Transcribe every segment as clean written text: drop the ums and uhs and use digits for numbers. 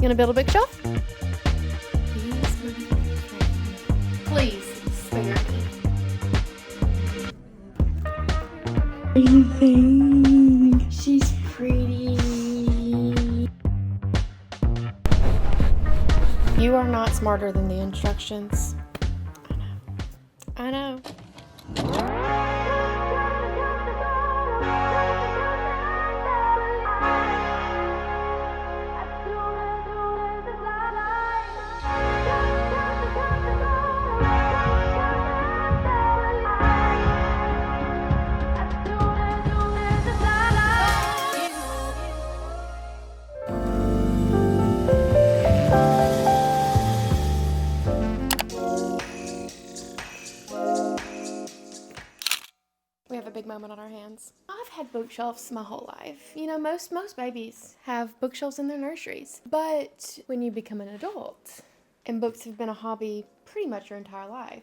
You gonna build a bookshelf? Please spare me. What do you think? She's pretty. You are not smarter than the instructions. I know. We have a big moment on our hands. I've had bookshelves my whole life. You know, most babies have bookshelves in their nurseries. But when you become an adult, and books have been a hobby pretty much your entire life.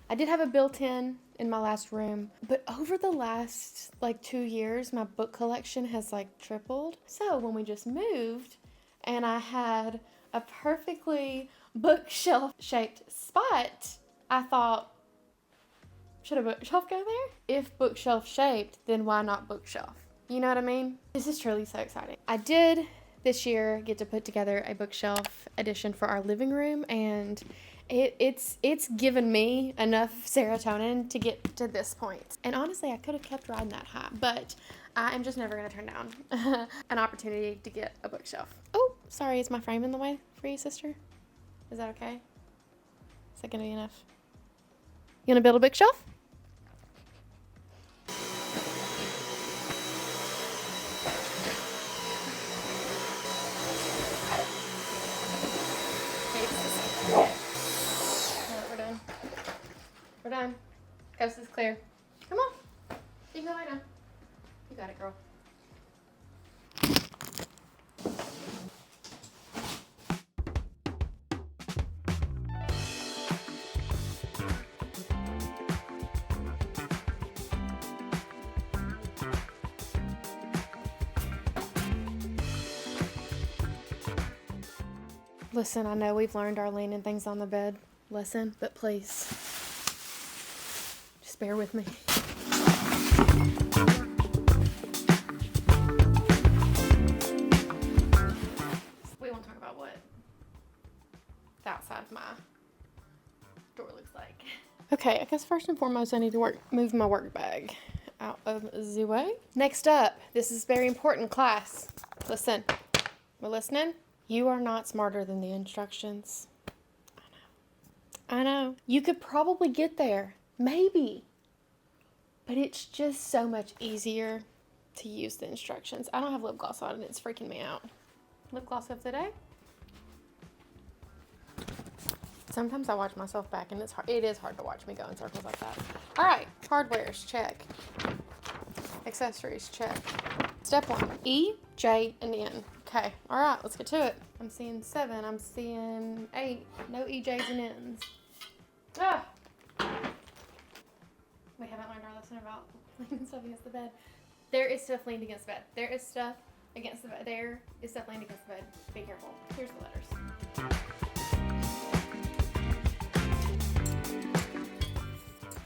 I did have a built-in in my last room, but over the last 2 years, my book collection has tripled. So when we just moved and I had a perfectly bookshelf-shaped spot, I thought, should a bookshelf go there? If bookshelf shaped, then why not bookshelf? You know what I mean? This is truly so exciting. I did this year get to put together a bookshelf edition for our living room, and it's given me enough serotonin to get to this point. And honestly, I could have kept riding that high, but I am just never going to turn down an opportunity to get a bookshelf. Oh, sorry, is my frame in the way for you, sister? Is that okay? Is that going to be enough? You going to build a bookshelf? We're done. Coast is clear. Come on. You can go lie down. You got it, girl. Listen, I know we've learned our leaning things on the bed lesson, but please, just bear with me. We won't talk about what the outside of my door looks like. Okay, I guess first and foremost, I need to move my work bag out of the way. Next up, this is very important, class. Listen, we're listening. You are not smarter than the instructions. I know. You could probably get there. Maybe. But it's just so much easier to use the instructions. I don't have lip gloss on and it's freaking me out. Lip gloss of the day? Sometimes I watch myself back and it is hard to watch me go in circles like that. All right. Hardwares, check. Accessories, check. Step 1, E, J, and N. Okay, all right, let's get to it. I'm seeing 7, I'm seeing 8, no EJs and N's. Ah! We haven't learned our lesson about leaning stuff against the bed. There is stuff leaned against the bed. There is stuff against the bed. There is stuff leaned against the bed. Be careful. Here's the letters.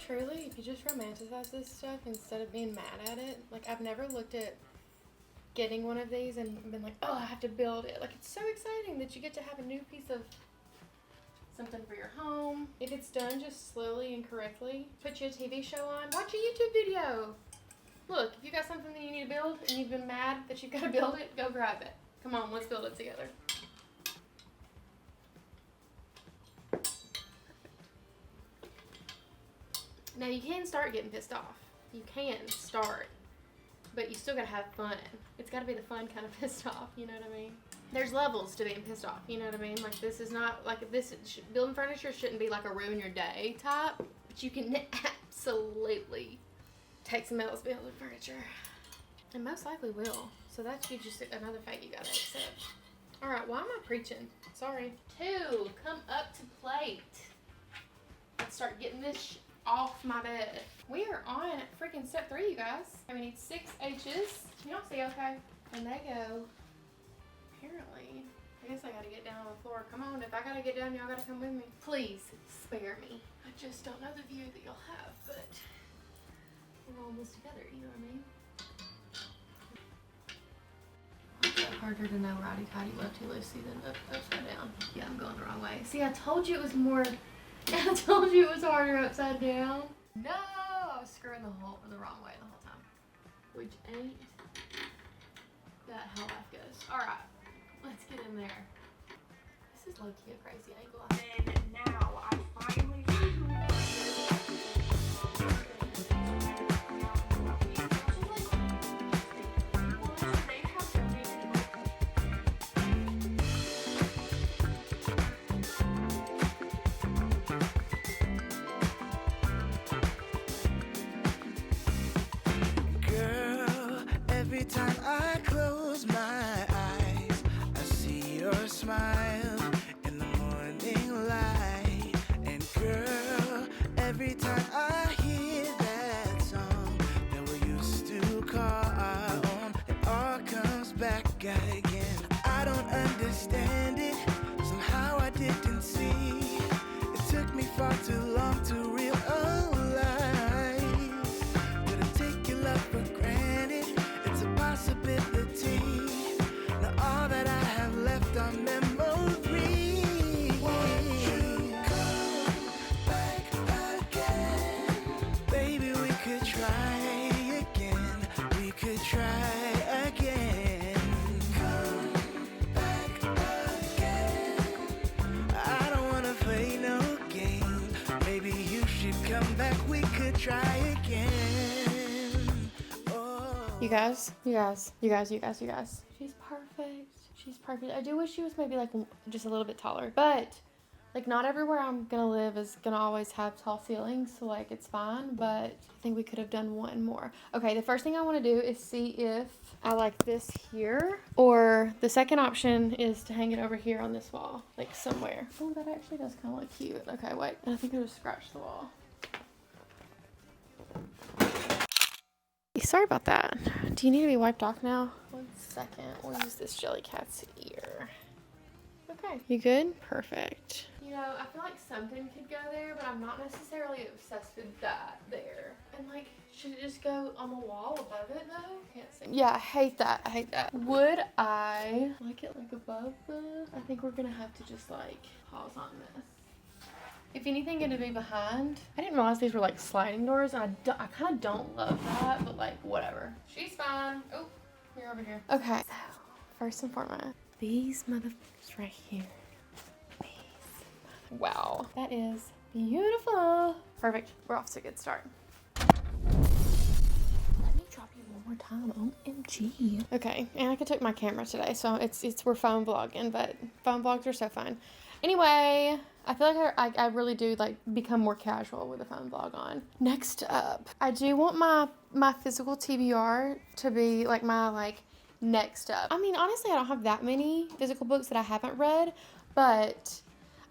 Truly, if you just romanticize this stuff instead of being mad at it, I've never looked at getting one of these and been like, oh, I have to build it. It's so exciting that you get to have a new piece of something for your home. If it's done just slowly and correctly, put you a TV show on, watch a YouTube video. Look, if you got something that you need to build and you've been mad that you've got to build it, go grab it. Come on, let's build it together. Now you can start getting pissed off. You can start. But you still gotta have fun. It's gotta be the fun kind of pissed off, you know what I mean? There's levels to being pissed off, you know what I mean? This is not, building furniture shouldn't be a ruin your day type, but you can absolutely take some L's building furniture. And most likely will. So that's just another fate you gotta accept. Alright, why am I preaching? Sorry. 2, come up to plate. Let's start getting this off my bed. We are on freaking step 3, you guys. We need 6 H's. Can y'all see okay? And they go, apparently, guess I gotta get down on the floor. Come on, if I gotta get down, y'all gotta come with me. Please, spare me. I just don't know the view that you'll have, but we're almost together, you know what I mean? It's harder to know righty-tighty, lefty-loosey than upside down. Yeah, I'm going the wrong way. See, I told you it was more, I told you it was harder upside down. No, I was screwing the wrong way the whole time. Which ain't that how life goes. Alright, let's get in there. This is low-key a crazy angle. And now I finally every time I close my eyes, I see your smile in the morning light. And girl, every time I hear that song that we used to call our own, it all comes back again. I don't understand it, somehow I didn't see. It took me far too long to realize that I take your love for granted. It's a possibility. Now all that I have left are memories. Won't you come back again? Baby, we could try again. We could try again. Come back again. I don't wanna play no game. Maybe you should come back. We could try again. You guys. She's perfect. She's perfect. I do wish she was maybe like just a little bit taller, but like not everywhere I'm gonna live is gonna always have tall ceilings, so like it's fine, but I think we could have done one more. Okay, the first thing I want to do is see if I like this here, or the second option is to hang it over here on this wall, like somewhere. Oh, that actually does kind of look cute. Okay, wait, I think I just scratched the wall. Sorry about that. Do you need to be wiped off now? 1 second. We'll use this jelly cat's ear. Okay. You good? Perfect. You know, I feel like something could go there, but I'm not necessarily obsessed with that there. And like, should it just go on the wall above it though? Can't see. Yeah, I hate that. I hate that. Would I like it like above the? I think we're gonna have to just like pause on this. If anything, going to be behind. I didn't realize these were like sliding doors, and I kind of don't love that, but like whatever. She's fine. Oh, you're over here. Okay, so first and foremost, these motherfuckers right here. Wow, that is beautiful. Perfect. We're off to a good start. Let me drop you one more time. OMG. Okay, Annica took my camera today, so we're phone vlogging, but phone vlogs are so fun. Anyway, I feel like I really do like become more casual with a phone vlog on. Next up, I do want my physical TBR to be like my like next up. I mean, honestly, I don't have that many physical books that I haven't read, but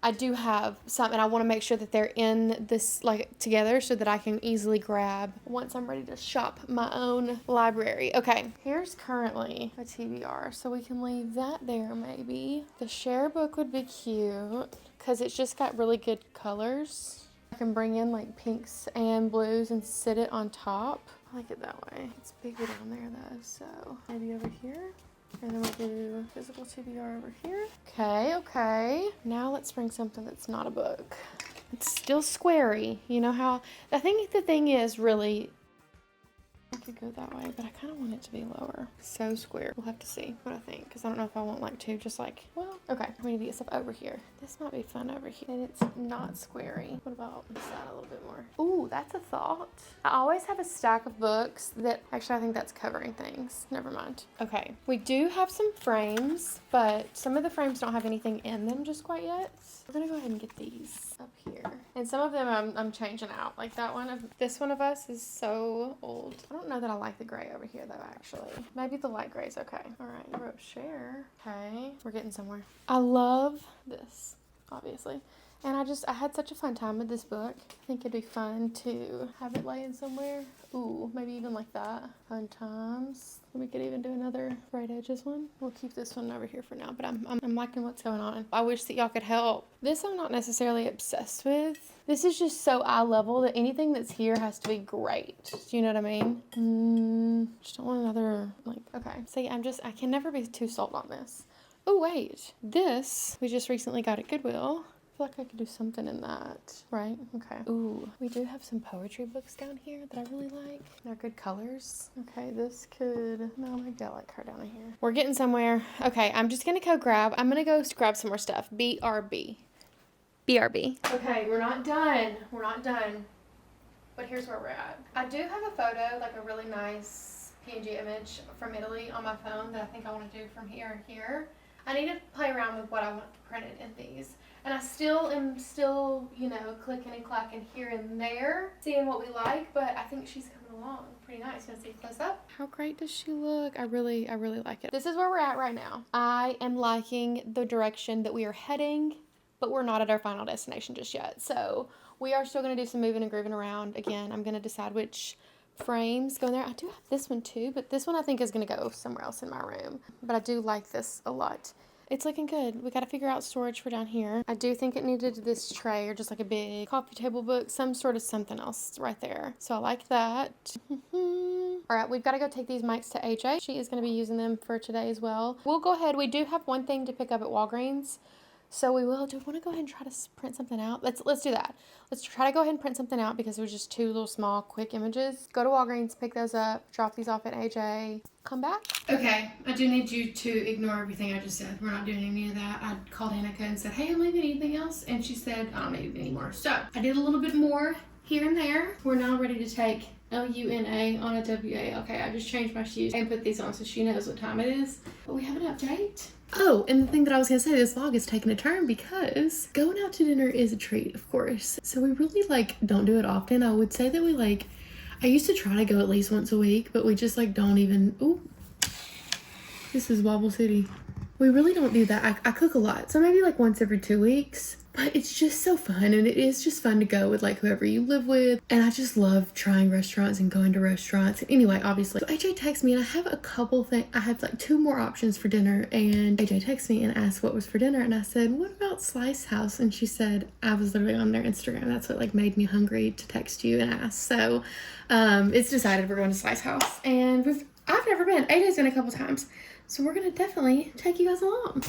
I do have some, and I want to make sure that they're in this like together so that I can easily grab once I'm ready to shop my own library. Okay, here's currently a TBR, so we can leave that there maybe. The share book would be cute because it's just got really good colors. I can bring in like pinks and blues and sit it on top. I like it that way. It's bigger down there though, so maybe over here. And then we'll do physical TBR over here. Okay. Now let's bring something that's not a book. It's still squarey. You know how, I think the thing is really, I could go that way, but I kind of want it to be lower. So square. We'll have to see what I think, because I don't know if I want like to just like, well, okay. We need to get stuff over here. This might be fun over here. And it's not squarey. What about this side a little bit more? Ooh, that's a thought. I always have a stack of books that, actually I think that's covering things. Never mind. Okay. We do have some frames, but some of the frames don't have anything in them just quite yet. We're gonna go ahead and get these up here. And some of them I'm changing out. Like that one, this one of us is so old. I don't know that I like the gray over here though, actually. Maybe the light gray is okay. All right, wrote share. Okay, we're getting somewhere. I love this, obviously. And I had such a fun time with this book. I think it'd be fun to have it laying somewhere. Ooh, maybe even like that. Fun times. We could even do another Bright Edges one. We'll keep this one over here for now, but I'm liking what's going on. I wish that y'all could help. This I'm not necessarily obsessed with. This is just so eye level that anything that's here has to be great. Do you know what I mean? Just don't want another, like, okay. See, I can never be too sold on this. Oh, wait. This, we just recently got at Goodwill. I feel like I could do something in that, right? Okay. Ooh, we do have some poetry books down here that I really like. They're good colors. Okay, this could, no, maybe I like her down here. We're getting somewhere. Okay, I'm just gonna go grab some more stuff. BRB. Okay, we're not done. We're not done. But here's where we're at. I do have a photo, like a really nice PNG image from Italy on my phone that I think I want to do from here and here. I need to play around with what I want printed in these. And I am still, you know, clicking and clacking here and there, seeing what we like, but I think she's coming along pretty nice. You want to see close up? How great does she look? I really like it. This is where we're at right now. I am liking the direction that we are heading, but we're not at our final destination just yet. So we are still going to do some moving and grooving around. Again, I'm going to decide which frames go in there. I do have this one too, but this one I think is going to go somewhere else in my room. But I do like this a lot. It's looking good. We got to figure out storage for down here. I do think it needed this tray or just like a big coffee table book, some sort of something else right there. So I like that. All right, we've got to go take these mics to AJ. She is going to be using them for today as well. We'll go ahead. We do have one thing to pick up at Walgreens. So we will. Do we want to go ahead and try to print something out? Let's do that. Let's try to go ahead and print something out because it was just two little small quick images. Go to Walgreens, pick those up, drop these off at AJ, come back. Okay, I do need you to ignore everything I just said. We're not doing any of that. I called Annica and said, hey, I'm leaving, anything else? And she said, I don't need it anymore. So I did a little bit more here and there. We're now ready to take Luna on a WA. Okay, I just changed my shoes and put these on so she knows what time it is. But we have an update. Oh, and the thing that I was going to say, this vlog is taking a turn because going out to dinner is a treat, of course. So we really, don't do it often. I would say that we, I used to try to go at least once a week, but we just, don't even, ooh, this is Wobble City. We really don't do that. I cook a lot, so maybe, once every 2 weeks. But it's just so fun, and it is just fun to go with whoever you live with. And I just love trying restaurants and going to restaurants. Anyway, obviously, so AJ texted me and I have a couple things. I have 2 more options for dinner, and AJ texted me and asked what was for dinner, and I said, what about Slice House? And she said, I was literally on their Instagram. That's what made me hungry to text you and ask. So it's decided we're going to Slice House, and I've never been. AJ's been a couple times, so we're gonna definitely take you guys along.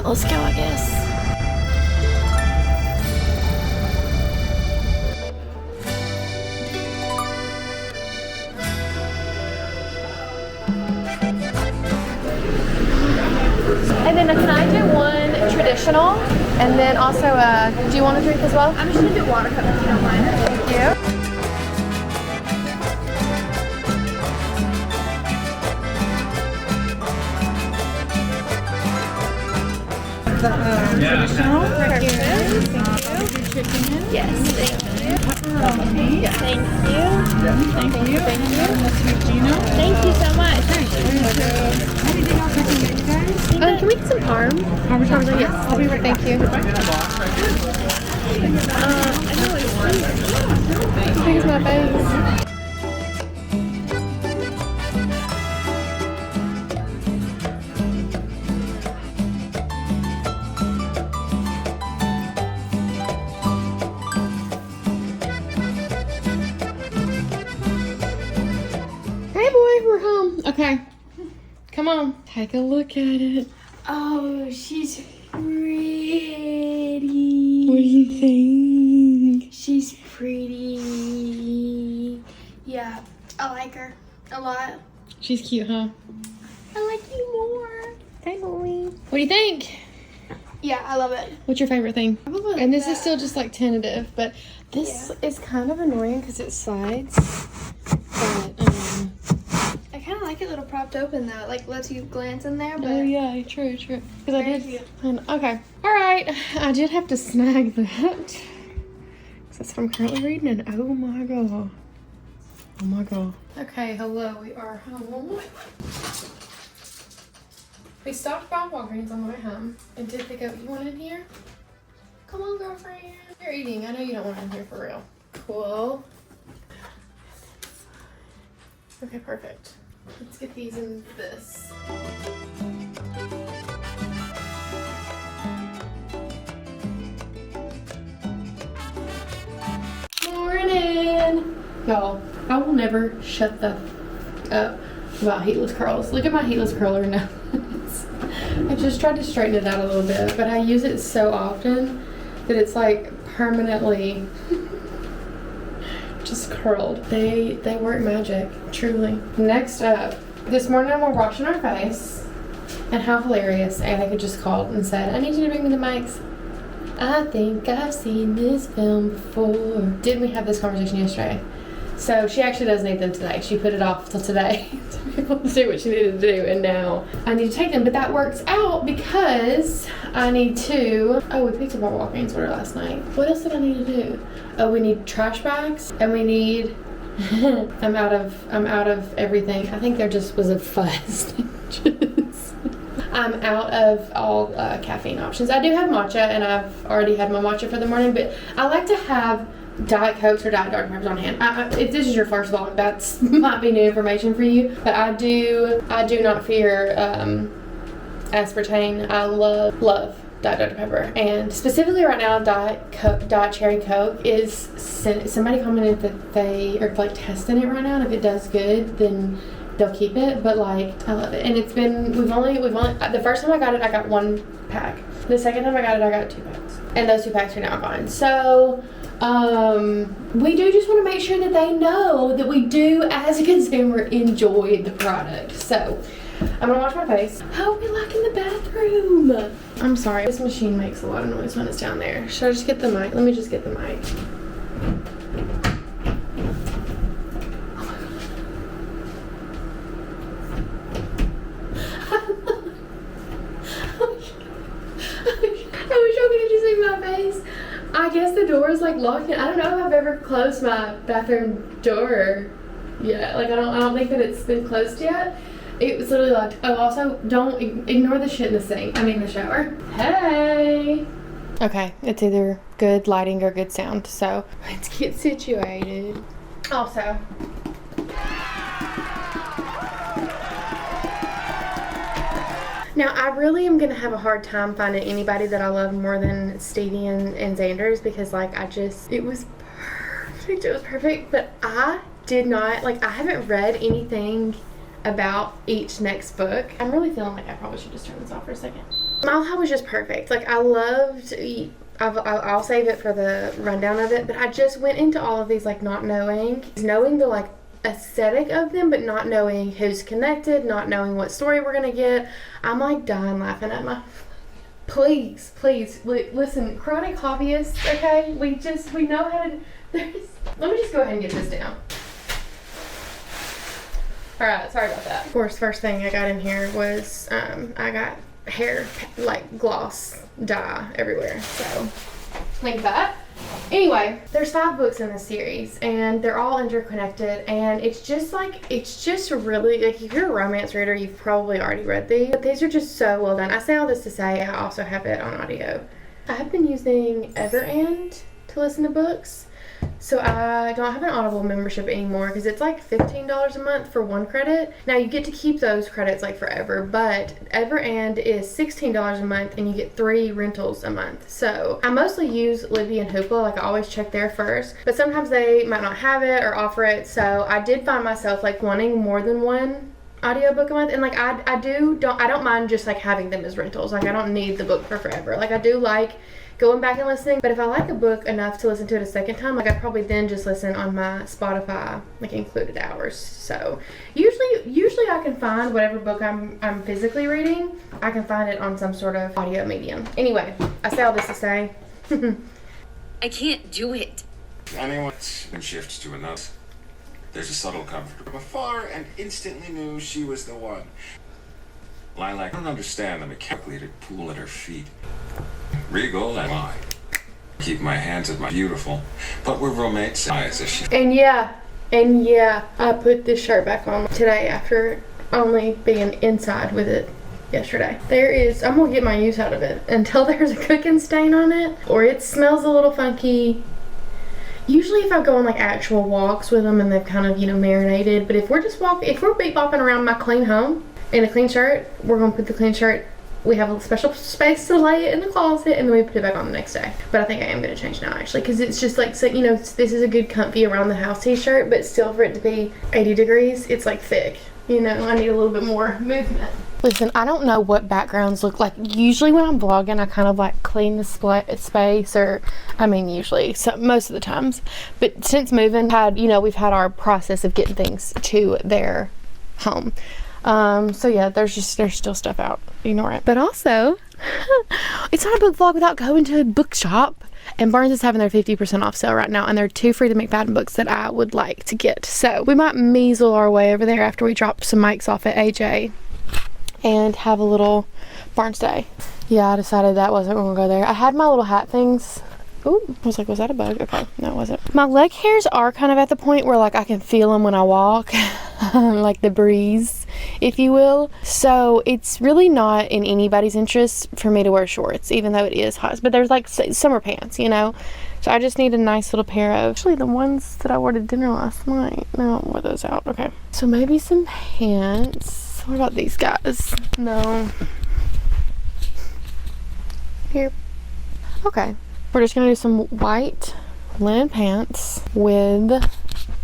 Let's go, I guess. And then can I do one traditional? And then also, do you want a drink as well? I'm just gonna do water cup if you don't mind. Thank you. Traditional. Right here. Chicken. Yes, thank you. Yes. Thank you. Thank you. Thank you. Thank you so much. Anything else I can get you guys? Can we get some parm? Parmesan? Yes. I'll be right. Thank you. I know it's as big as my face. We're home. Okay. Come on. Take a look at it. Oh, she's pretty. What do you think? She's pretty. Yeah, I like her a lot. She's cute, huh? I like you more. Totally. What do you think? Yeah, I love it. What's your favorite thing? Probably And this that. is still just tentative, but this is kind of annoying because it slides. But I kind of like it a little propped open though. It like lets you glance in there, but Oh yeah, true. Because I Very did. Okay. All right. I did have to snag that. 'Cause that's what I'm currently reading, and oh my god. Oh my god. Okay. Hello. We are home. We stopped by Walgreens on the way home and did pick up. You want in here? Come on, girlfriend. You're eating. I know you don't want in here for real. Cool. Okay, perfect. Let's get these in this. Morning! Y'all, I will never shut the up about heatless curls. Look at my heatless curler now. I just tried to straighten it out a little bit, but I use it so often that it's like permanently just curled. They work magic, truly. Next up, this morning we're washing our face, and how hilarious, Annica just called and said, I need you to bring me the mics. I think I've seen this film before. Didn't we have this conversation yesterday? So she actually does need them today. She put it off till today to be able to do what she needed to do, and now I need to take them. But that works out because I need to, oh, we picked up our Walgreens order last night. What else did I need to do? Oh, we need trash bags, and we need, I'm out of everything. I think there just was a fuzz. I'm out of all caffeine options. I do have matcha, and I've already had my matcha for the morning, but I like to have Diet Cokes or Diet Dr. Peppers on hand. If this is your first vlog, that's might be new information for you, but I do not fear aspartame. I love Diet Dr. Pepper, and specifically right now, Diet Cherry Coke is, somebody commented that they are like testing it right now, and if it does good, then they'll keep it. But like, I love it, and it's been, we've only the first time I got it, I got 1 pack. The second time I got it, I got 2 packs, and those 2 packs are now gone. So we do just want to make sure that they know that we do, as a consumer, enjoy the product. So I'm gonna wash my face. How are we liking the bathroom? I'm sorry, this machine makes a lot of noise when it's down there. Should I just get the mic? Let me just get the mic. I wish y'all could just see my face. I guess the door is like locked. I don't know if I've ever closed my bathroom door yet. Like I don't think that it's been closed yet. It was literally locked. Oh, also don't ignore the shit in the sink. I mean the shower. Hey. Okay, it's either good lighting or good sound. So let's get situated. Also, now, I really am going to have a hard time finding anybody that I love more than Stevie and Xander's, because, like, it was perfect. It was perfect, but I did not, like, I haven't read anything about each next book. I'm really feeling like I probably should just turn this off for a second. Mile High was just perfect. Like, I loved, I'll save it for the rundown of it, but I just went into all of these, like, not knowing the, like, aesthetic of them, but not knowing who's connected, not knowing what story we're gonna get. I'm like dying laughing at my, please listen, chronic hobbyists, okay, we know how to, let me just go ahead and get this down. All right, sorry about that. Of course, first thing I got in here was I got hair like gloss dye everywhere, so like that. Anyway, there's 5 books in this series, and they're all interconnected, and it's just really, like, if you're a romance reader, you've probably already read these, but these are just so well done. I say all this to say I also have it on audio. I have been using Errands to listen to books, so I don't have an Audible membership anymore because it's like $15 a month for 1 credit. Now you get to keep those credits like forever, but Errands is $16 a month and you get 3 rentals a month. So I mostly use Libby and Hoopla, like I always check there first, but sometimes they might not have it or offer it. So I did find myself like wanting more than 1 audiobook a month, and like I don't mind just like having them as rentals. Like I don't need the book for forever. Like I do like going back and listening, but if I like a book enough to listen to it a second time, like I'd probably then just listen on my Spotify, like included hours. So usually I can find whatever book I'm physically reading, I can find it on some sort of audio medium. Anyway, I say all this to say I can't do it. Anyone shifts to another. There's a subtle comfort from afar and instantly knew she was the one. Lilac, I don't understand the mechanical pool at her feet. Regal and I. Keep my hands at my beautiful, but we're roommates. As if she. And yeah, I put this shirt back on today after only being inside with it yesterday. I'm gonna get my use out of it until there's a cooking stain on it or it smells a little funky. Usually if I go on like actual walks with them and they've kind of, marinated, but if we're beat bopping around my clean home in a clean shirt, we're gonna put the clean shirt. We have a special space to lay it in the closet and then we put it back on the next day. But I think I am going to change now actually because it's just like, so, this is a good comfy around the house t-shirt, but still for it to be 80 degrees, it's like thick. I need a little bit more movement. Listen, I don't know what backgrounds look like. Usually when I'm vlogging, I kind of like clean the space usually, so most of the times. But since moving, we've had our process of getting things to their home. So yeah, there's still stuff out. Ignore it. But also, it's not a book vlog without going to a bookshop. And Barnes is having their 50% off sale right now, and there are 2 Freedom McFadden books that I would like to get. So we might measle our way over there after we drop some mics off at AJ and have a little Barnes day. Yeah, I decided that wasn't going to go there. I had my little hat things. Ooh, I was like, was that a bug? Okay, no, it wasn't. My leg hairs are kind of at the point where like I can feel them when I walk, like the breeze, if you will. So it's really not in anybody's interest for me to wear shorts, even though it is hot. But there's like summer pants, So I just need a nice little pair of, actually the ones that I wore to dinner last night. No, I wore those out. Okay. So maybe some pants. What about these guys? No. Here. Okay. We're just going to do some white linen pants with,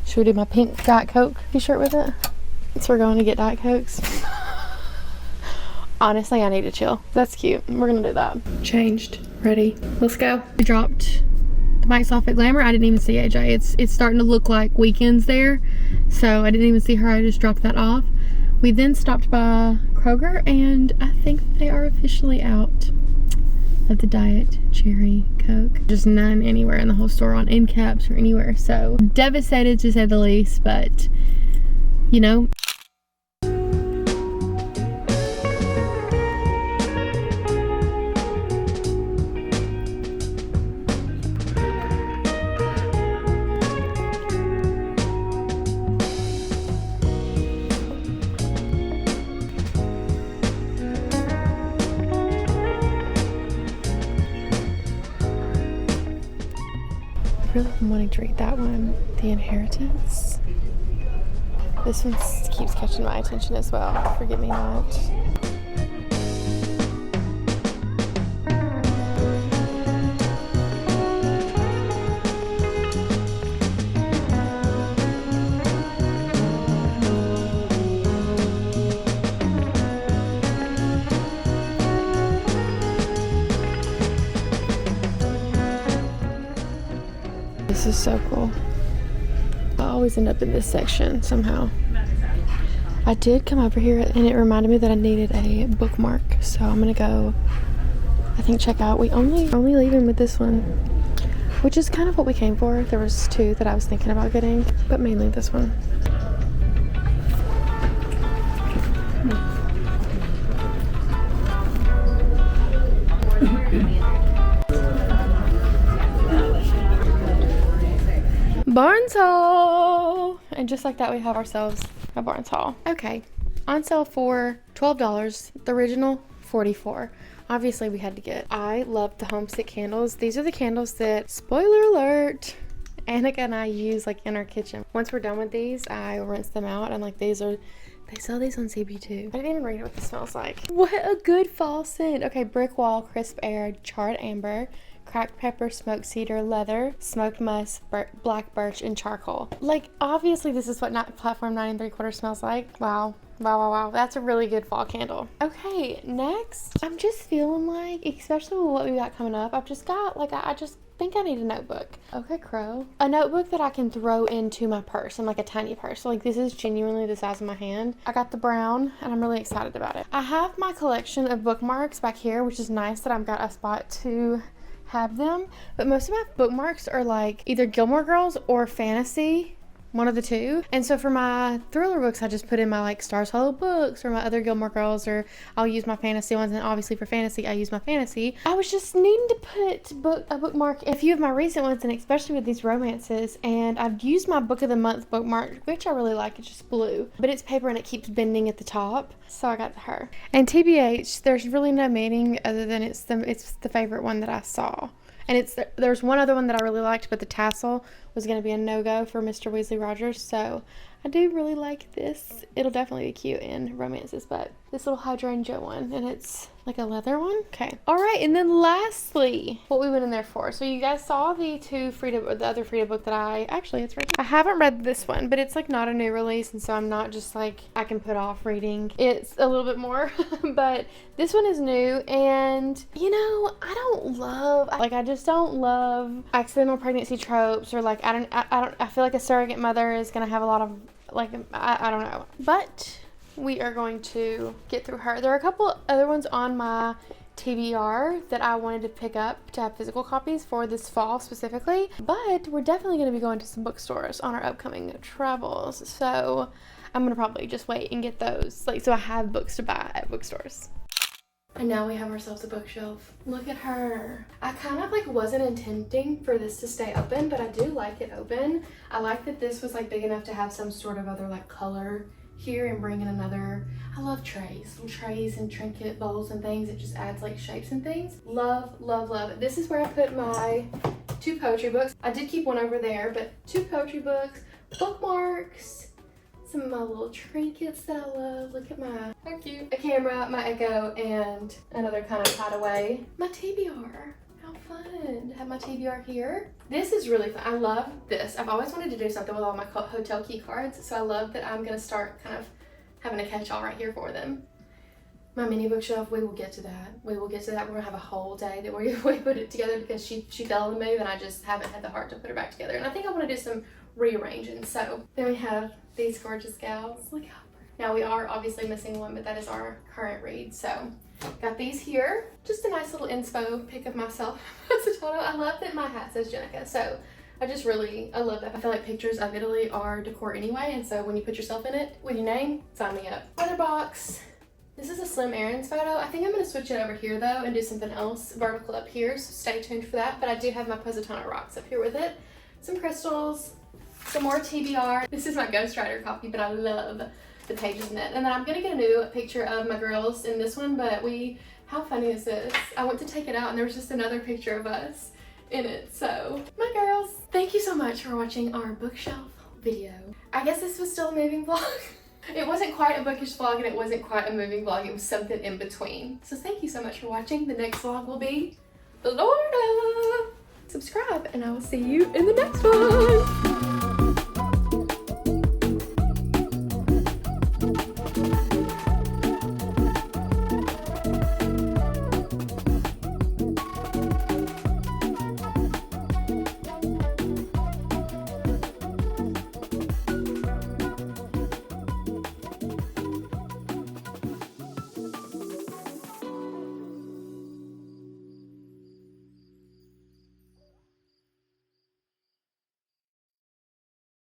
should we do my pink Diet Coke t-shirt with it? So we're going to get Diet Cokes. Honestly, I need to chill. That's cute. We're going to do that. Changed. Ready. Let's go. We dropped the mics off at Glamour. I didn't even see AJ. It's starting to look like weekends there. So I didn't even see her. I just dropped that off. We then stopped by Kroger and I think they are officially out of the Diet Cherry Coke. Just none anywhere in the whole store on end caps or anywhere. So devastated to say the least, but I really been wanting to read that one, The Inheritance. This one keeps catching my attention as well. Forget Me Not. This is so cool. I always end up in this section somehow. I did come over here and it reminded me that I needed a bookmark. So I'm gonna go, I think, check out. We only leaving with this one, which is kind of what we came for. There was 2 that I was thinking about getting, but mainly this one. Barnes haul! And just like that, we have ourselves a Barnes haul. Okay, on sale for $12, the original $44. Obviously we had to get. I love the homestick candles. These are the candles that, spoiler alert, Annica and I use like in our kitchen. Once we're done with these, I rinse them out, and like they sell these on CB2. I didn't even read what this smells like. What a good fall scent. Okay, brick wall, crisp air, charred amber, cracked pepper, smoked cedar, leather, smoked musk, black birch, and charcoal. Like, obviously this is what Platform 9 3/4 smells like. Wow. Wow. That's a really good fall candle. Okay, next, I'm just feeling like, especially with what we got coming up, I've just got, like, I just think I need a notebook. Okay, Crow. A notebook that I can throw into my purse, and like a tiny purse. So, like, this is genuinely the size of my hand. I got the brown, and I'm really excited about it. I have my collection of bookmarks back here, which is nice that I've got a spot to have them, but most of my bookmarks are like either Gilmore Girls or fantasy one of the two. And so for my thriller books, I just put in my like Stars Hollow books or my other Gilmore Girls, or I'll use my fantasy ones. And obviously for fantasy, I use my fantasy. I was just needing to put a bookmark in a few of my recent ones, and especially with these romances. And I've used my book of the month bookmark, which I really like. It's just blue, but it's paper and it keeps bending at the top. So I got her. And TBH, there's really no meaning other than it's the favorite one that I saw. And there's one other one that I really liked, but the tassel was going to be a no-go for Mr. Weasley Rogers. So I do really like this. It'll definitely be cute in romances, but this little hydrangea one, and it's like a leather one. Okay. All right. And then lastly, what we went in there for. So you guys saw the other Frida book that it's right here. I haven't read this one, but it's like not a new release. And so I'm not just like, I can put off reading. It's a little bit more, but this one is new. And you know, I just don't love accidental pregnancy tropes, or like, I feel like a surrogate mother is going to have a lot of like, I don't know, but we are going to get through her. There are a couple other ones on my TBR that I wanted to pick up to have physical copies for this fall specifically, but we're definitely going to be going to some bookstores on our upcoming travels, so I'm going to probably just wait and get those, like, so I have books to buy at bookstores. And now we have ourselves a bookshelf. Look at her. I kind of like wasn't intending for this to stay open, but I do like it open. I like that this was like big enough to have some sort of other like color here and bring in another. I love trays, little trays and trinket bowls and things. It just adds like shapes and things. Love, love, love. This is where I put my 2 poetry books. I did keep one over there, but 2 poetry books, bookmarks, some of my little trinkets that I love. Look at how cute. A camera, my Echo, and another kind of hideaway. My TBR. How fun to have my TBR here. This is really fun. I love this. I've always wanted to do something with all my hotel key cards, so I love that I'm gonna start kind of having a catch-all right here for them. My mini bookshelf, we will get to that. We will get to that. We're gonna have a whole day that we put it together because she fell in the move and I just haven't had the heart to put her back together. And I think I want to do some rearranging. So then we have these gorgeous gals. Look how pretty. Now we are obviously missing one, but that is our current read. So got these here. Just a nice little inspo pic of myself. I love that my hat says Jennica. So I love that. I feel like pictures of Italy are decor anyway. And so when you put yourself in it with your name, sign me up. Weather box. This is a slim Errands photo. I think I'm going to switch it over here though and do something else vertical up here. So stay tuned for that. But I do have my Positano rocks up here with it. Some crystals. Some more TBR. This is my Ghostwriter copy, but I love the pages in it. And then I'm gonna get a new picture of my girls in this one, but how funny is this? I went to take it out and there was just another picture of us in it. So, my girls, thank you so much for watching our bookshelf video. I guess this was still a moving vlog. It wasn't quite a bookish vlog and it wasn't quite a moving vlog. It was something in between. So thank you so much for watching. The next vlog will be Florida. Subscribe and I will see you in the next one.